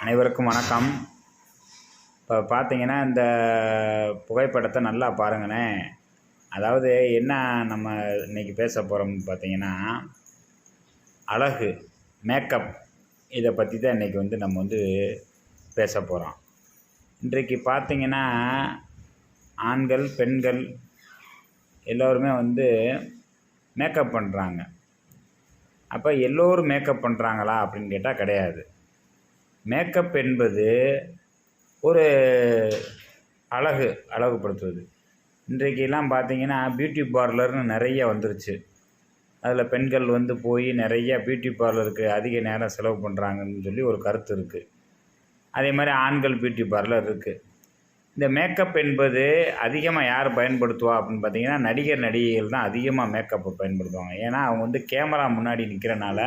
அனைவருக்கும் வணக்கம். இப்போ பார்த்தீங்கன்னா, இந்த புகைப்படத்தை நல்லா பாருங்களேன். அதாவது என்ன நம்ம இன்றைக்கி பேச போகிறோம்னு பார்த்தீங்கன்னா, அழகு, மேக்கப் இதை பற்றி தான் இன்றைக்கி நம்ம பேச போகிறோம். இன்றைக்கு பார்த்தீங்கன்னா, ஆண்கள், பெண்கள் எல்லோருமே மேக்கப் பண்ணுறாங்க. அப்போ எல்லோரும் மேக்கப் பண்ணுறாங்களா அப்படின்னு கேட்டால் கிடையாது. மேக்கப் என்பது ஒரு அழகுபடுத்துவது. இன்றைக்கெல்லாம் பார்த்தீங்கன்னா, பியூட்டி பார்லர்னு நிறைய வந்துருச்சு. அதில் பெண்கள் போய் நிறைய பியூட்டி பார்லருக்கு அதிக நேரம் செலவு பண்ணுறாங்கன்னு சொல்லி ஒரு கருத்து இருக்குது. அதே மாதிரி ஆண்கள் பியூட்டி பார்லர் இருக்குது. இந்த மேக்கப் என்பது அதிகமாக யார் பயன்படுத்துவா அப்படின்னு பார்த்தீங்கன்னா, நடிகர் நடிகைகள் தான் அதிகமாக மேக்கப்பை பயன்படுத்துவாங்க. ஏன்னா அவங்க கேமரா முன்னாடி நிற்கிறனால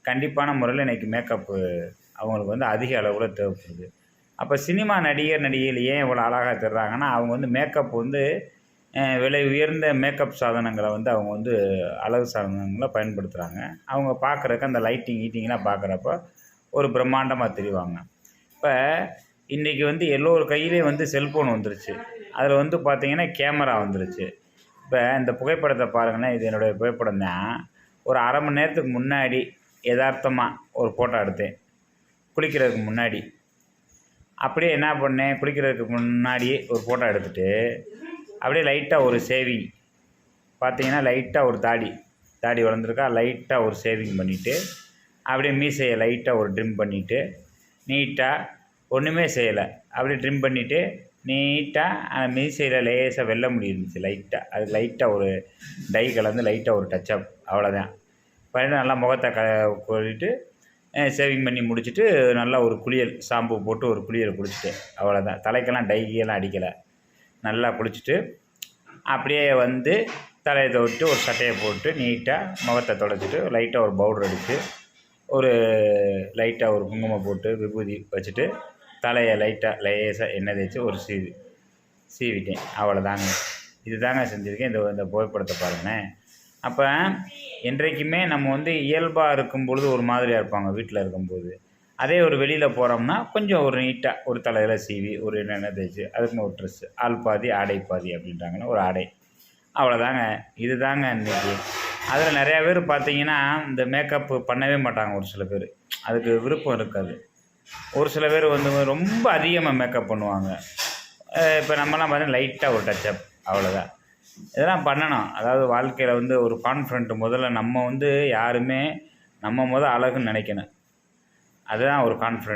கண்டிப்பான முறையில் இன்றைக்கி மேக்கப்பு அவங்களுக்கு அதிக அளவில் தேவைப்படுது. அப்போ சினிமா நடிகர் நடிகைகள் ஏன் இவ்வளோ அழகாக தர்றாங்கன்னா, அவங்க மேக்கப் விலை உயர்ந்த மேக்கப் சாதனங்களை அவங்க அழகு சாதனங்களை பயன்படுத்துகிறாங்க. அவங்க பார்க்குறக்கு அந்த லைட்டிங்லாம் பார்க்குறப்ப ஒரு பிரம்மாண்டமாக தெரிவாங்க. இப்போ இன்றைக்கி எல்லோரு கையிலேயும் செல்ஃபோன் வந்துருச்சு. அதில் பார்த்திங்கன்னா கேமரா வந்துருச்சு. இப்போ இந்த புகைப்படத்தை பாருங்கன்னா, இது என்னுடைய புகைப்படம் தான். ஒரு அரை மணி நேரத்துக்கு முன்னாடி யதார்த்தமாக ஒரு ஃபோட்டோ எடுத்தேன், குளிக்கிறதுக்கு முன்னாடி. அப்படியே என்ன பண்ணேன், குளிக்கிறதுக்கு முன்னாடியே ஒரு ஃபோட்டோ எடுத்துகிட்டு அப்படியே லைட்டாக ஒரு சேவிங் பார்த்தீங்கன்னா, லைட்டாக ஒரு தாடி வளர்ந்துருக்கா, லைட்டாக ஒரு சேவிங் பண்ணிவிட்டு அப்படியே மீசையை லைட்டாக ஒரு ட்ரிம் பண்ணிவிட்டு நீட்டாக ஒன்றுமே செய்யலை, அப்படியே ட்ரிம் பண்ணிவிட்டு நீட்டாக அந்த மீசையில் லேசாக வெள்ளை முடி இருந்துச்சு லைட்டாக, அது லைட்டாக ஒரு டை கலந்து லைட்டாக ஒரு டச்சப், அவ்வளோதான். பண்ணிட்டு நல்லா முகத்தை கழுவிட்டு சேவிங் பண்ணி முடிச்சுட்டு நல்லா ஒரு குளியல், ஷாம்பு போட்டு ஒரு குளியல் குளிச்சுட்டேன், அவ்வளோதான். தலைக்கெல்லாம் டையெல்லாம் அடிக்கலை. நல்லா குளிச்சுட்டு அப்படியே தலையை துவட்டு ஒரு சட்டையை போட்டு நீட்டாக முகத்தை துடைச்சிட்டு லைட்டாக ஒரு பவுடர் அடித்து ஒரு லைட்டாக ஒரு குங்குமம் போட்டு விபூதி வச்சுட்டு தலையை லைட்டாக லேசாக எண்ணெய் தேய்ச்சி ஒரு சீவிட்டேன், அவ்வளோதாங்க. இது தாங்க செஞ்சுருக்கேன். இந்த புகைப்படத்தை பாருங்களேன். அப்போ என்றைக்குமே நம்ம இயல்பாக இருக்கும் பொழுது ஒரு மாதிரியாக இருப்பாங்க வீட்டில் இருக்கும்போது. அதே ஒரு வெளியில் போகிறோம்னா கொஞ்சம் ஒரு நீட்டாக ஒரு தலையில் சீவி ஒரு எண்ணெய் தேய்ச்சி அதுக்குன்னு ஒரு ட்ரெஸ்ஸு, ஆள் பாதி ஆடை பாதி அப்படின்றாங்கன்னா ஒரு ஆடை, அவ்வளோதாங்க. இது தாங்க இன்றைக்கி. அதில் நிறையா பேர் பார்த்திங்கன்னா இந்த மேக்கப்பு பண்ணவே மாட்டாங்க. ஒரு சில பேர் அதுக்கு விருப்பம் இருக்காது. ஒரு சில பேர் ரொம்ப அதிகமாக மேக்கப் பண்ணுவாங்க. இப்போ நம்மலாம் பார்த்தீங்கன்னா லைட்டாக ஒரு டச்சப், அவ்வளோதான். இதெல்லாம் பண்ணணும். அதாவது வாழ்க்கையில் ஒரு கான்ஃபிடென்ட் முதல்ல நம்ம யாருமே நம்ம அழகுன்னு நினைக்கணும். அதுதான் ஒரு கான்ஃபிடென்ட்.